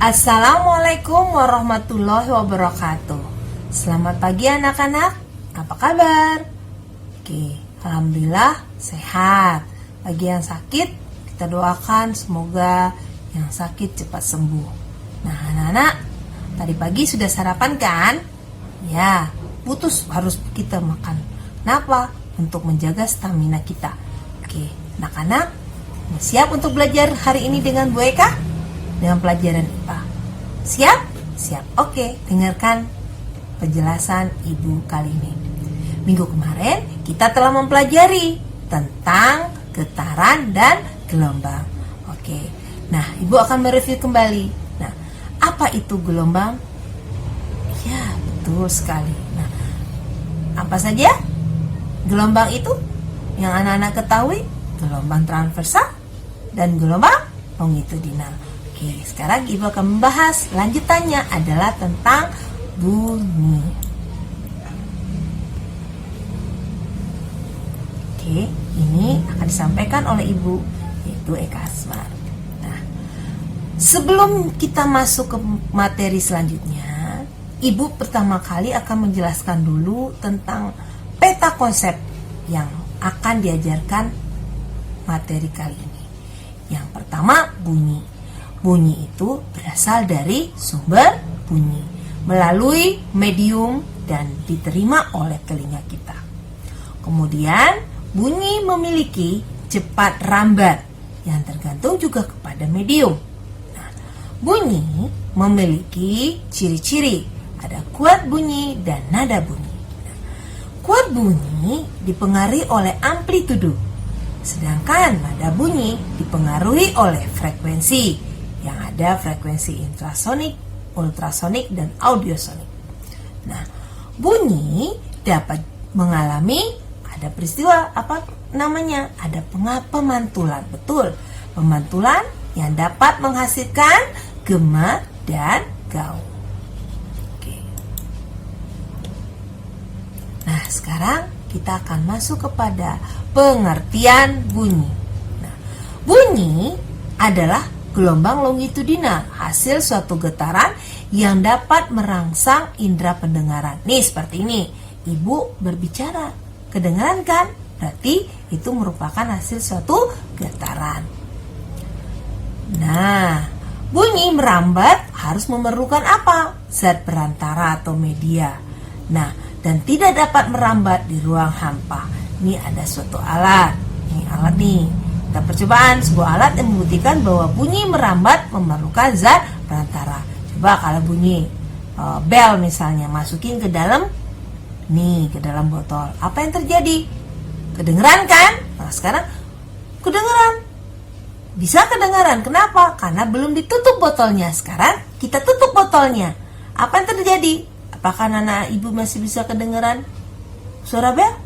Assalamualaikum warahmatullahi wabarakatuh. Selamat pagi anak-anak. Apa kabar? Oke, alhamdulillah sehat. Bagi yang sakit, kita doakan semoga yang sakit cepat sembuh. Nah, anak-anak, tadi pagi sudah sarapan kan? Ya, harus kita makan. Kenapa? Untuk menjaga stamina kita. Oke, anak-anak, siap untuk belajar hari ini dengan Bu Eka? Dengan pelajaran IPA. Siap? Siap. Oke, dengarkan penjelasan Ibu kali ini. Minggu kemarin kita telah mempelajari tentang getaran dan gelombang. Oke. Nah, Ibu akan mereview kembali. Nah, apa itu gelombang? Ya, betul sekali. Nah, apa saja gelombang itu yang anak-anak ketahui? Gelombang transversal dan gelombang longitudinal. Oke, sekarang Ibu akan membahas lanjutannya adalah tentang bunyi. Oke, ini akan disampaikan oleh Ibu, yaitu Eka Asmar. Nah, sebelum kita masuk ke materi selanjutnya, Ibu pertama kali akan menjelaskan dulu tentang peta konsep yang akan diajarkan materi kali ini. Yang pertama, bunyi. Bunyi itu berasal dari sumber bunyi melalui medium dan diterima oleh telinga kita. Kemudian bunyi memiliki cepat rambat yang tergantung juga kepada medium. Nah, bunyi memiliki ciri-ciri, ada kuat bunyi dan nada bunyi. Nah, kuat bunyi dipengaruhi oleh amplitudo, sedangkan nada bunyi dipengaruhi oleh frekuensi, yang ada frekuensi infrasonik, ultrasonik, dan audiosonik. Nah, bunyi dapat mengalami ada peristiwa ada pemantulan. Betul, pemantulan yang dapat menghasilkan gema dan gaung. Oke. Nah, sekarang kita akan masuk kepada pengertian bunyi. Nah, bunyi adalah gelombang longitudinal, hasil suatu getaran yang dapat merangsang indera pendengaran. Nih, seperti ini. Ibu berbicara, kedengaran kan? Berarti itu merupakan hasil suatu getaran. Nah, bunyi merambat harus memerlukan apa? Zat perantara atau media. Nah, dan tidak dapat merambat di ruang hampa. Ini ada suatu alat. Ini alat nih. Kita percobaan sebuah alat yang membuktikan bahwa bunyi merambat memerlukan zat perantara. Coba kalau bunyi bel misalnya, masukin ke dalam botol. Apa yang terjadi? Kedengeran kan? Nah, sekarang kedengeran. Bisa kedengeran. Kenapa? Karena belum ditutup botolnya. Sekarang kita tutup botolnya. Apa yang terjadi? Apakah anak ibu masih bisa kedengeran suara bel?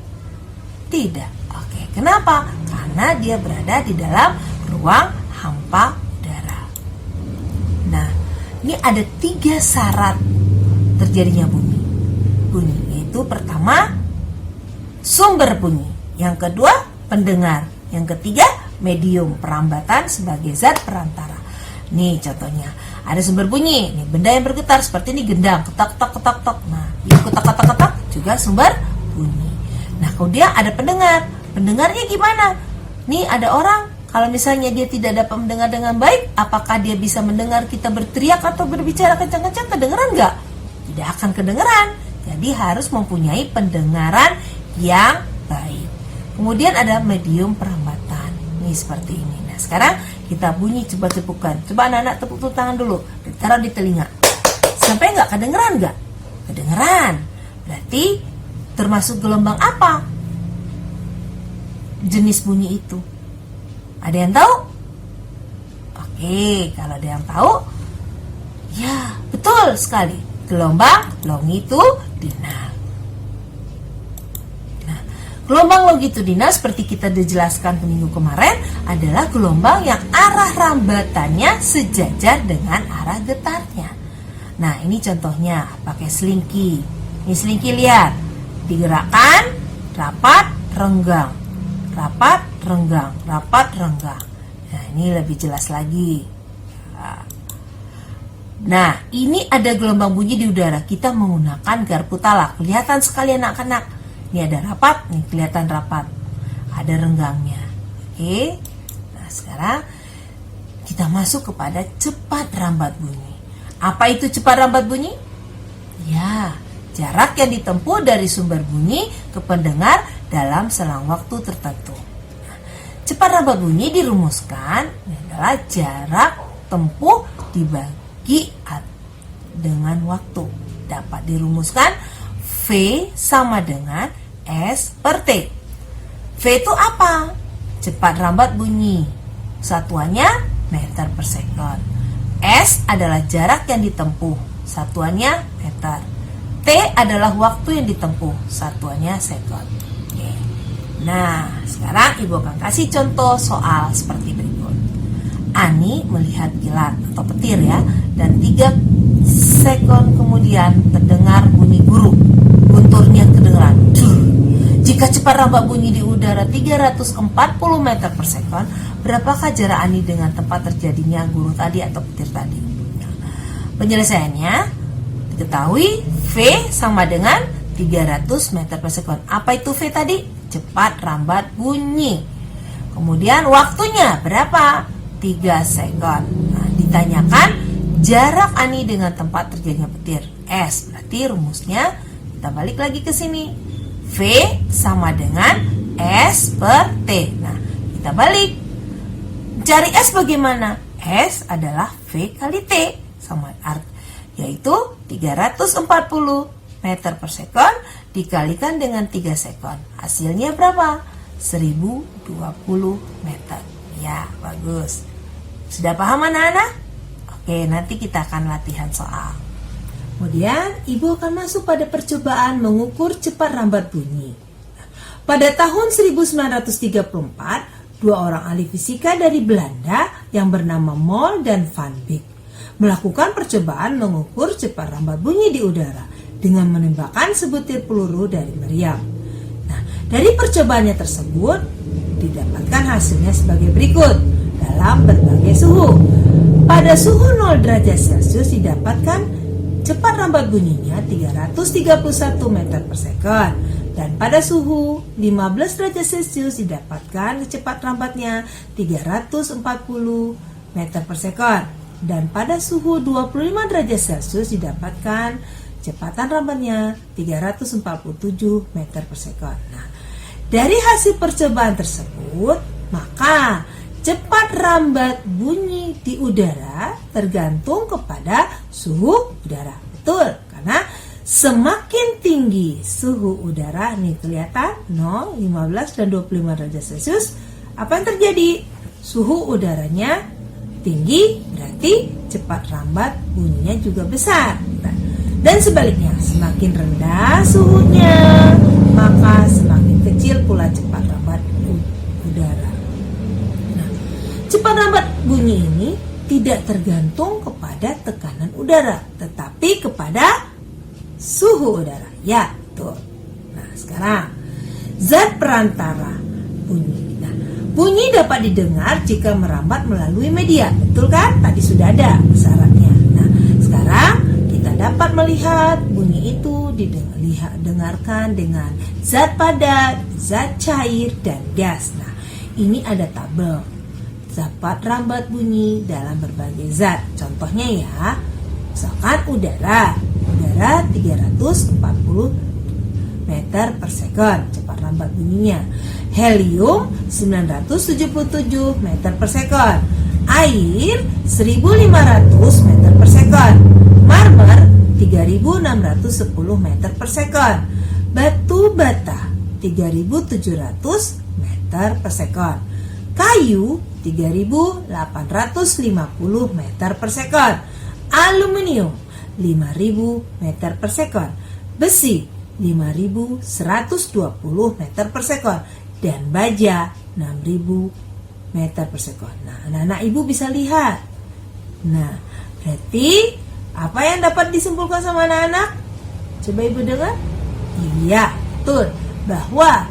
Tidak. Oke, kenapa? Karena dia berada di dalam ruang hampa udara. Nah, ini ada 3 syarat terjadinya bunyi. Bunyi yaitu pertama, sumber bunyi. Yang kedua, pendengar. Yang ketiga, medium perambatan sebagai zat perantara. Nih contohnya, ada sumber bunyi. Nih, benda yang bergetar seperti ini gendang, ketak-ketak. Nah, yang ketak-ketak juga sumber bunyi. Nah, kemudian ada pendengar. Pendengarnya gimana? Nih ada orang, kalau misalnya dia tidak dapat mendengar dengan baik, apakah dia bisa mendengar kita berteriak atau berbicara kencang-kencang? Kedengeran nggak? Tidak akan kedengeran. Jadi harus mempunyai pendengaran yang baik. Kemudian ada medium perambatan. Nih seperti ini. Nah, sekarang kita bunyi, coba tepukan. Coba anak-anak tepuk tangan dulu. Taruh di telinga. Sampai nggak? Kedengeran nggak? Kedengeran. Berarti termasuk gelombang apa jenis bunyi itu? Ada yang tahu? Oke, kalau ada yang tahu, ya betul sekali, gelombang longitudinal. Nah, gelombang longitudinal seperti kita dijelaskan minggu kemarin adalah gelombang yang arah rambatannya sejajar dengan arah getarnya. Nah, ini contohnya pakai selingki. Ini selingki, lihat, digerakkan, rapat, renggang. Rapat, renggang, rapat, renggang. Nah, ini lebih jelas lagi. Nah, Nah, ini ada gelombang bunyi di udara. Kita menggunakan garpu talak. Kelihatan sekali anak-anak. Ini ada rapat, nih kelihatan rapat. Ada renggangnya. Oke. Nah, sekarang kita masuk kepada cepat rambat bunyi. Apa itu cepat rambat bunyi? Ya, jarak yang ditempuh dari sumber bunyi ke pendengar dalam selang waktu tertentu. Nah, cepat rambat bunyi dirumuskan adalah jarak tempuh dibagi dengan waktu. Dapat dirumuskan V sama dengan S per T. V itu apa? Cepat rambat bunyi. Satuannya meter per sekon. S adalah jarak yang ditempuh. Satuannya meter. T adalah waktu yang ditempuh. Satuannya sekon. Oke. Nah, sekarang Ibu akan kasih contoh soal seperti berikut. Ani melihat kilat atau petir ya, dan 3 sekon kemudian terdengar bunyi guru. Gunturnya kedengaran. Jika cepat rambat bunyi di udara 340 meter per sekon, berapakah jarak Ani dengan tempat terjadinya guru tadi atau petir tadi? Penyelesaiannya diketahui V sama dengan 300 meter per sekon. Apa itu V tadi? Cepat rambat bunyi. Kemudian waktunya berapa? 3 sekon. Nah, ditanyakan jarak Ani dengan tempat terjadinya petir. S, berarti rumusnya kita balik lagi ke sini. V sama dengan S per T. Nah, kita balik. Cari S bagaimana? S adalah V kali T sama yaitu 340 meter per sekon dikalikan dengan 3 sekon. Hasilnya berapa? 1020 meter. Ya, bagus. Sudah paham anak-anak? Oke, nanti kita akan latihan soal. Kemudian, Ibu akan masuk pada percobaan mengukur cepat rambat bunyi. Pada tahun 1934, 2 orang ahli fisika dari Belanda yang bernama Moll dan Van Beek melakukan percobaan mengukur cepat rambat bunyi di udara dengan menembakkan sebutir peluru dari meriam. Nah, dari percobaannya tersebut didapatkan hasilnya sebagai berikut dalam berbagai suhu. Pada suhu 0 derajat Celcius didapatkan cepat rambat bunyinya 331 meter per sekon. Dan pada suhu 15 derajat Celcius didapatkan cepat rambatnya 340 meter per sekon. Dan pada suhu 25 derajat Celcius didapatkan kecepatan rambatnya 347 meter per sekon. Nah, dari hasil percobaan tersebut, maka cepat rambat bunyi di udara tergantung kepada suhu udara. Betul, karena semakin tinggi suhu udara, nih kelihatan 0, 15, dan 25 derajat Celcius, apa yang terjadi? Suhu udaranya tinggi, berarti cepat rambat bunyinya juga besar. Dan sebaliknya, semakin rendah suhunya, maka semakin kecil pula cepat rambat udara. Nah, cepat rambat bunyi ini tidak tergantung kepada tekanan udara, tetapi kepada suhu udara. Ya, betul. Nah, sekarang zat perantara bunyi. Nah, bunyi dapat didengar jika merambat melalui media. Betul kan? Tadi sudah ada syaratnya. Nah, sekarang kita dapat melihat bunyi itu didengarkan dengan zat padat, zat cair, dan gas. Nah, ini ada tabel dapat rambat bunyi dalam berbagai zat. Contohnya ya, misalkan udara 340 meter per sekon cepat rambat bunyinya. Helium 977 meter per sekon. Air 1500 meter per sekon. Marmer 3610 meter per sekon. Batu bata 3700 meter per sekon. Kayu 3850 meter per sekon. Aluminium 5000 meter per sekon. Besi 5120 meter per sekon. Dan baja 6000 meter per sekon. Nah, anak-anak ibu bisa lihat. Nah, berarti apa yang dapat disimpulkan sama anak-anak? Coba ibu dengar. Iya, betul. Bahwa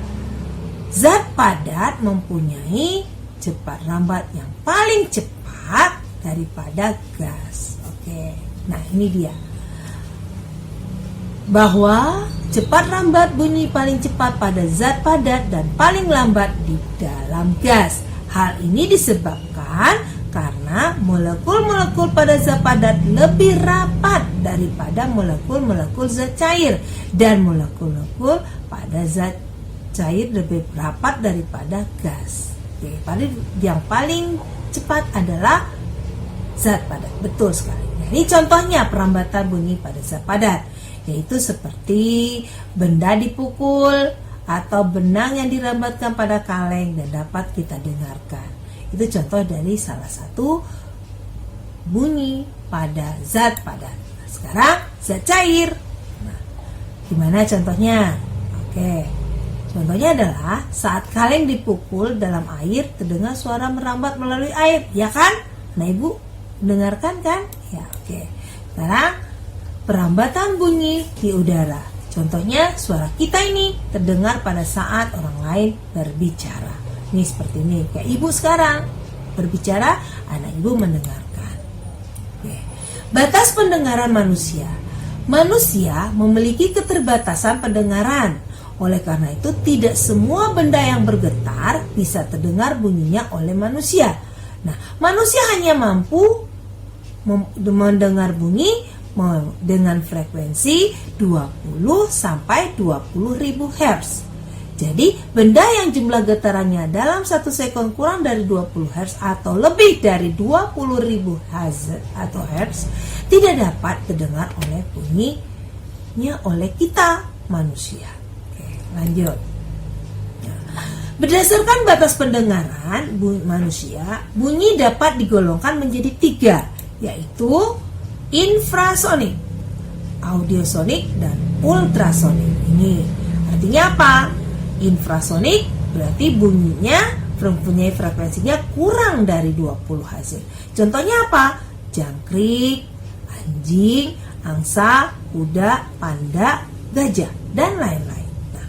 zat padat mempunyai cepat rambat yang paling cepat daripada gas. Oke. Nah, ini dia. Bahwa cepat rambat bunyi paling cepat pada zat padat dan paling lambat di dalam gas. Hal ini disebabkan karena molekul-molekul pada zat padat lebih rapat daripada molekul-molekul zat cair, dan molekul-molekul pada zat cair lebih rapat daripada gas. Oke, yang paling cepat adalah zat padat. Betul sekali. Nah, ini contohnya perambatan bunyi pada zat padat, yaitu seperti benda dipukul atau benang yang dirambatkan pada kaleng dan dapat kita dengarkan. Itu contoh dari salah satu bunyi pada zat padat. Nah, sekarang zat cair. Nah, gimana contohnya? Oke, contohnya adalah saat kaleng dipukul dalam air, terdengar suara merambat melalui air, ya kan? Nah, Ibu dengarkan kan? Ya, oke. Sekarang perambatan bunyi di udara. Contohnya suara kita ini terdengar pada saat orang lain berbicara. Ini seperti ini, kayak Ibu sekarang berbicara, anak Ibu mendengarkan. Oke. Batas pendengaran manusia. Manusia memiliki keterbatasan pendengaran. Oleh karena itu, tidak semua benda yang bergetar bisa terdengar bunyinya oleh manusia. Nah, manusia hanya mampu mendengar bunyi dengan frekuensi 20 sampai 20 ribu Hz. Jadi, benda yang jumlah getarannya dalam 1 sekon kurang dari 20 Hz atau lebih dari 20 ribu Hz atau Hz tidak dapat terdengar oleh bunyinya oleh kita manusia. Oke, lanjut. Berdasarkan batas pendengaran manusia, bunyi dapat digolongkan menjadi 3, yaitu infrasonik, audiosonik, dan ultrasonik. Ini artinya apa? Infrasonik berarti bunyinya mempunyai frekuensinya kurang dari 20 Hz. Contohnya apa? Jangkrik, anjing, angsa, kuda, panda, gajah, dan lain-lain. Nah,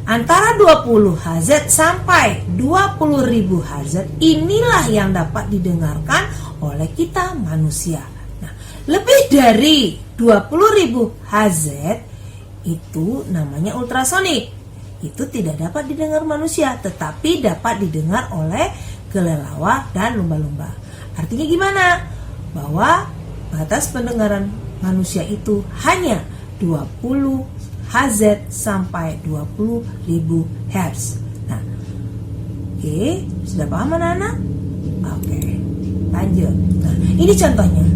antara 20 Hz sampai 20 ribu Hz inilah yang dapat didengarkan oleh kita manusia. Nah, lebih dari 20 ribu Hz itu namanya ultrasonik. Itu tidak dapat didengar manusia, tetapi dapat didengar oleh kelelawar dan lumba-lumba. Artinya gimana? Bahwa batas pendengaran manusia itu hanya 20 Hz sampai 20 ribu Hz. Nah, oke, sudah paham anak-anak? Oke, lanjut. Nah, ini contohnya.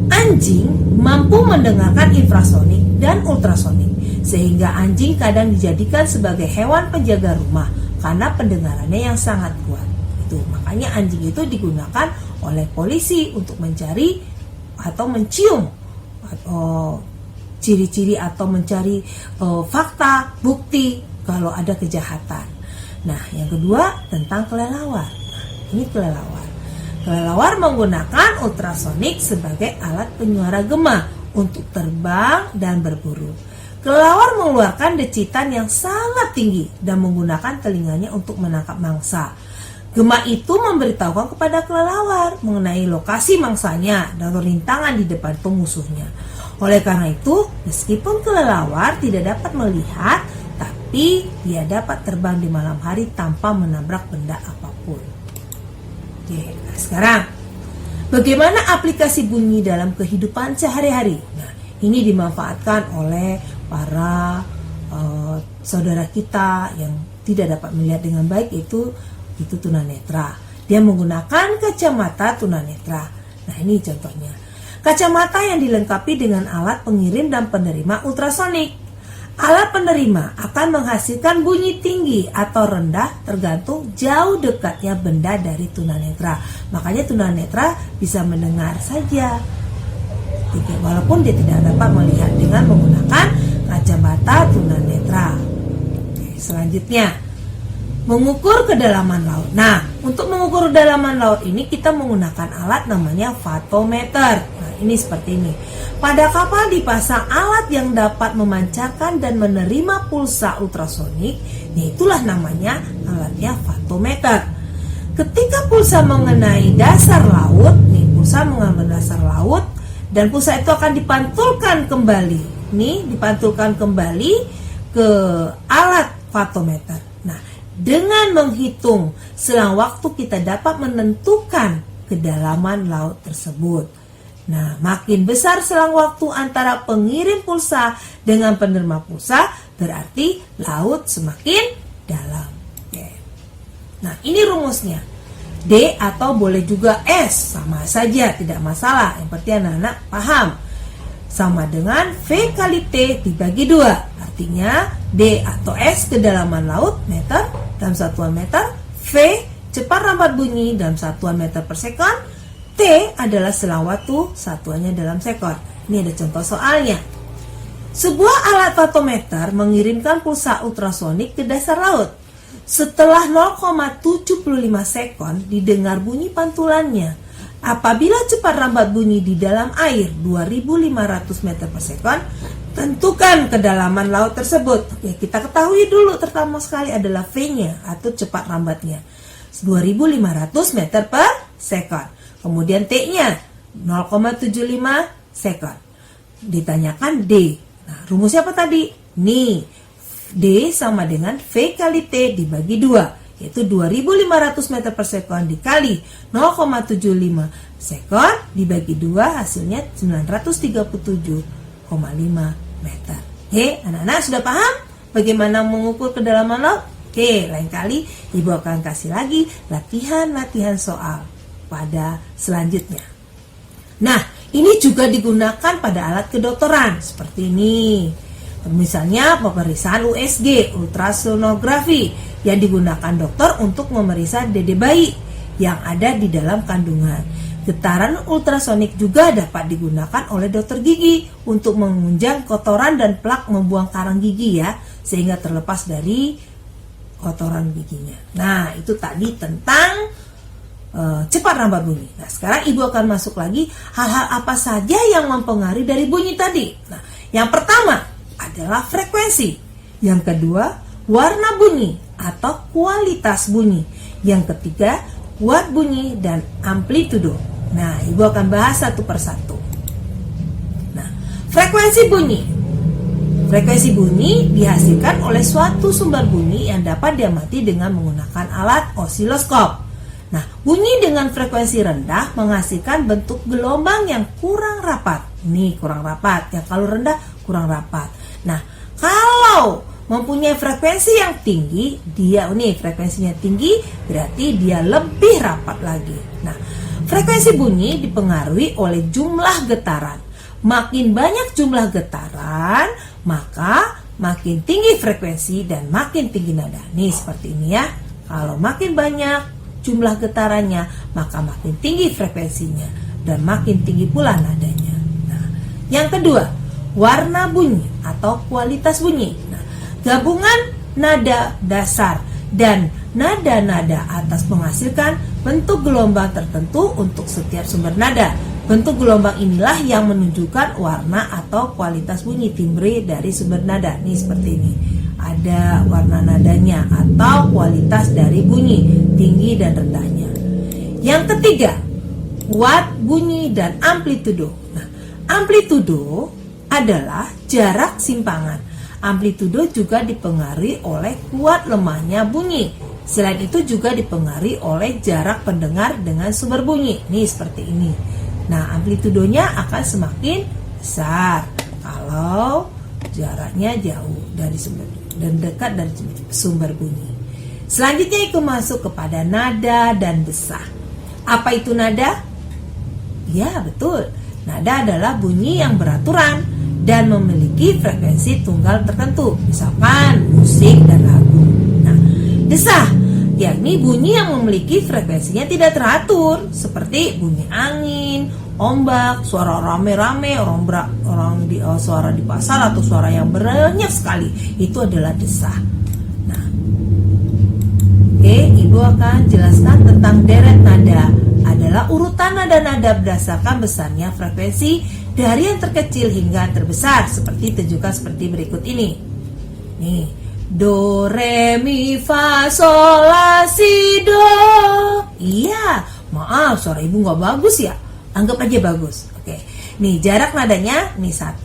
Anjing mampu mendengarkan infrasonik dan ultrasonik, sehingga anjing kadang dijadikan sebagai hewan penjaga rumah karena pendengarannya yang sangat kuat. Itu makanya anjing itu digunakan oleh polisi untuk mencari atau mencium atau ciri-ciri atau mencari fakta, bukti kalau ada kejahatan. Nah, yang kedua tentang kelelawar. Nah, ini kelelawar. Kelelawar menggunakan ultrasonik sebagai alat penyuara gema untuk terbang dan berburu. Kelelawar mengeluarkan decitan yang sangat tinggi dan menggunakan telinganya untuk menangkap mangsa. Gema itu memberitahukan kepada kelelawar mengenai lokasi mangsanya dan rintangan di depan musuhnya. Oleh karena itu, meskipun kelelawar tidak dapat melihat, tapi dia dapat terbang di malam hari tanpa menabrak benda apapun. Oke, nah sekarang bagaimana aplikasi bunyi dalam kehidupan sehari-hari? Nah, ini dimanfaatkan oleh para saudara kita yang tidak dapat melihat dengan baik, itu tunanetra. Dia menggunakan kacamata tunanetra. Nah, ini contohnya. Kacamata yang dilengkapi dengan alat pengirim dan penerima ultrasonik. Alat penerima akan menghasilkan bunyi tinggi atau rendah tergantung jauh dekatnya benda dari tunanetra. Makanya tunanetra bisa mendengar saja, walaupun dia tidak dapat melihat dengan menggunakan kacamata tunanetra. Oke, selanjutnya, mengukur kedalaman laut. Nah, untuk mengukur kedalaman laut ini kita menggunakan alat namanya vatometer. Nah, ini seperti ini. Pada kapal dipasang alat yang dapat memancarkan dan menerima pulsa ultrasonik. Itulah namanya alatnya vatometer. Ketika pulsa mengenai dasar laut, pulsa mengenai dasar laut dan pulsa itu akan dipantulkan kembali. Nih, dipantulkan kembali ke alat vatometer. Nah, dengan menghitung selang waktu kita dapat menentukan kedalaman laut tersebut. Nah, makin besar selang waktu antara pengirim pulsa dengan penerima pulsa, berarti laut semakin dalam. Oke. Nah, ini rumusnya. D atau boleh juga S, sama saja, tidak masalah. Yang penting anak-anak paham. Sama dengan V kali T dibagi 2. Artinya D atau S kedalaman laut meter dalam satuan meter, V cepat rambat bunyi dalam satuan meter per sekon, T adalah selang waktu, satuannya dalam sekon. Ini ada contoh soalnya. Sebuah alat vatometer mengirimkan pulsa ultrasonik ke dasar laut. Setelah 0,75 sekon didengar bunyi pantulannya. Apabila cepat rambat bunyi di dalam air 2500 meter per sekon, tentukan kedalaman laut tersebut. Ya, kita ketahui dulu pertama sekali adalah V-nya atau cepat rambatnya. 2500 meter per sekon. Kemudian T-nya 0,75 sekon. Ditanyakan D. Nah, rumusnya apa tadi? Nih, D sama dengan V kali T dibagi 2, yaitu 2500 meter per sekon dikali 0,75 sekon dibagi 2, hasilnya 937,5 meter. Oke, anak-anak sudah paham bagaimana mengukur kedalaman laut? Oke, lain kali Ibu akan kasih lagi latihan-latihan soal pada selanjutnya. Nah, ini juga digunakan pada alat kedokteran seperti ini. Misalnya pemeriksaan USG, ultrasonografi, yang digunakan dokter untuk memeriksa dede bayi yang ada di dalam kandungan. Getaran ultrasonik juga dapat digunakan oleh dokter gigi untuk mengunjang kotoran dan plak membuang karang gigi ya, sehingga terlepas dari kotoran giginya. Nah, itu tadi tentang cepat rambat bunyi. Nah, sekarang Ibu akan masuk lagi hal-hal apa saja yang mempengaruhi dari bunyi tadi. Nah, yang pertama adalah frekuensi. Yang kedua, warna bunyi atau kualitas bunyi. Yang ketiga, kuat bunyi dan amplitudo. Nah, Ibu akan bahas satu persatu. Nah, frekuensi bunyi. Frekuensi bunyi dihasilkan oleh suatu sumber bunyi yang dapat diamati dengan menggunakan alat osiloskop. Nah, bunyi dengan frekuensi rendah menghasilkan bentuk gelombang yang kurang rapat. Nih, kurang rapat. Yang kalau rendah, kurang rapat. Nah, kalau mempunyai frekuensi yang tinggi, frekuensinya tinggi, berarti dia lebih rapat lagi. Nah, frekuensi bunyi dipengaruhi oleh jumlah getaran. Makin banyak jumlah getaran, maka makin tinggi frekuensi dan makin tinggi nada. Nih, seperti ini ya. Kalau makin banyak jumlah getarannya, maka makin tinggi frekuensinya dan makin tinggi pula nadanya. Nah, yang kedua, warna bunyi atau kualitas bunyi. Nah, gabungan nada dasar dan nada-nada atas menghasilkan bentuk gelombang tertentu untuk setiap sumber nada. Bentuk gelombang inilah yang menunjukkan warna atau kualitas bunyi timbre dari sumber nada. Nih, seperti ini. Ada warna nadanya atau kualitas dari bunyi, tinggi dan rendahnya. Yang ketiga, kuat bunyi dan amplitudo. Nah, amplitudo adalah jarak simpangan. Amplitudo juga dipengaruhi oleh kuat lemahnya bunyi. Selain itu juga dipengaruhi oleh jarak pendengar dengan sumber bunyi. Nih, seperti ini. Nah, amplitudonya akan semakin besar kalau jaraknya jauh dari sumber dan dekat dari sumber bunyi. Selanjutnya itu masuk kepada nada dan desah. Apa itu nada? Ya, betul. Nada adalah bunyi yang beraturan dan memiliki frekuensi tunggal tertentu, misalkan musik dan lagu. Nah, desah yakni bunyi yang memiliki frekuensinya tidak teratur, seperti bunyi angin, ombak, suara rame-rame, suara di pasar atau suara yang banyak sekali. Itu adalah desah. Nah, oke, Ibu akan jelaskan tentang deret nada. Adalah urutan nada-nada berdasarkan besarnya frekuensi dari yang terkecil hingga terbesar, seperti tunjukkan seperti berikut ini. Nih, do, re, mi, fa, sol, la, si, do. Iya, maaf suara Ibu nggak bagus ya. Anggap aja bagus. Oke. Nih jarak nadanya mi 1,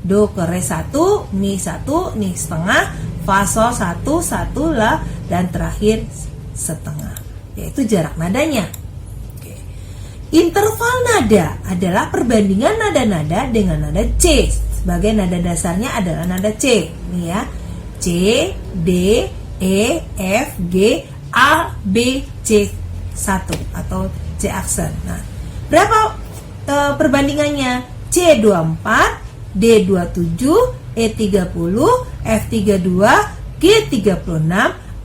do ke re 1, mi 1, nih setengah, fa sol 1, 1 la, dan terakhir setengah. Yaitu jarak nadanya. Oke. Interval nada adalah perbandingan nada-nada dengan nada C. Sebagai nada dasarnya adalah nada C. Nih ya. C, D, E, F, G, A, B, C 1 atau C aksen. Nah, berapa perbandingannya? C 24, D 27, E 30, F 32, G 36,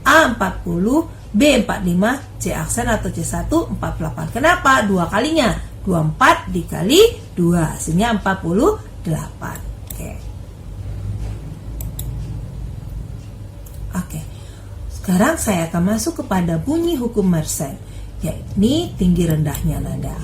A 40, B 45, C aksen atau C1 48. Kenapa? 2 kalinya. 24 dikali 2 hasilnya 48. Oke. Sekarang saya akan masuk kepada bunyi hukum Mersenne, yakni tinggi rendahnya nada.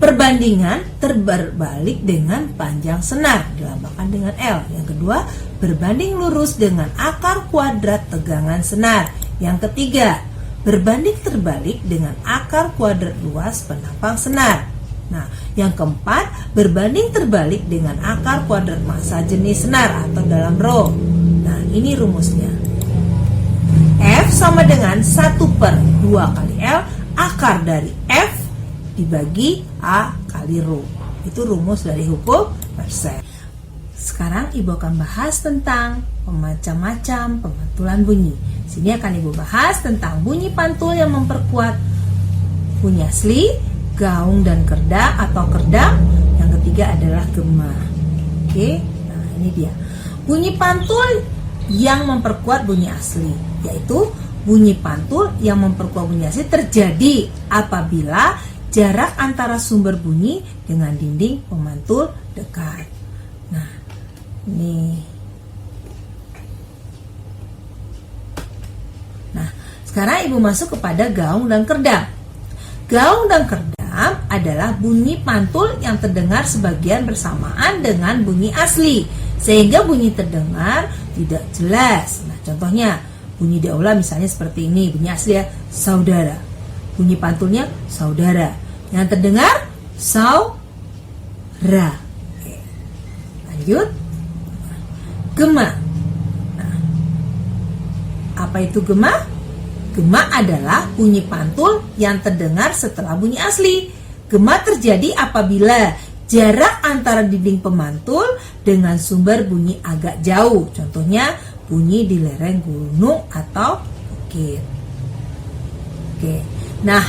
Perbandingan terbalik dengan panjang senar dilambangkan dengan L. Yang kedua, berbanding lurus dengan akar kuadrat tegangan senar. Yang ketiga, berbanding terbalik dengan akar kuadrat luas penampang senar. Nah, yang keempat, berbanding terbalik dengan akar kuadrat massa jenis senar atau dalam row. Nah, ini rumusnya. F sama dengan 1/2 kali L akar dari F dibagi A kali rho. Itu rumus dari hukum Mersenne. Sekarang Ibu akan bahas tentang macam-macam pemantulan bunyi. Sini akan Ibu bahas tentang bunyi pantul yang memperkuat bunyi asli, gaung dan kerda atau kerdam. Yang ketiga adalah gema. Oke, nah ini dia. Bunyi pantul yang memperkuat bunyi asli, yaitu bunyi pantul yang memperkuat bunyi asli terjadi apabila jarak antara sumber bunyi dengan dinding pemantul dekat. Nah, ini. Nah, sekarang Ibu masuk kepada gaung dan kerdam. Gaung dan kerdam adalah bunyi pantul yang terdengar sebagian bersamaan dengan bunyi asli, sehingga bunyi terdengar tidak jelas. Nah, contohnya bunyi di aula misalnya seperti ini, bunyi asli ya, saudara. Bunyi pantulnya saudara. Yang terdengar saudara. Oke. Lanjut. Gema. Nah, apa itu gema? Gema adalah bunyi pantul yang terdengar setelah bunyi asli. Gema terjadi apabila jarak antara dinding pemantul dengan sumber bunyi agak jauh. Contohnya bunyi di lereng gunung atau bukit. Oke. Nah,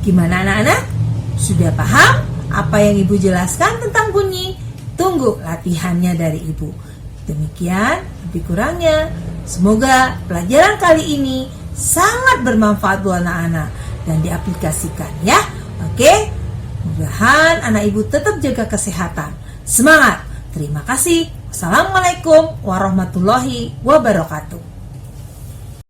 gimana anak-anak? Sudah paham apa yang Ibu jelaskan tentang bunyi? Tunggu latihannya dari Ibu. Demikian lebih kurangnya. Semoga pelajaran kali ini sangat bermanfaat buat anak-anak dan diaplikasikan ya. Oke? Mudah-mudahan anak Ibu tetap jaga kesehatan. Semangat! Terima kasih. Wassalamualaikum warahmatullahi wabarakatuh.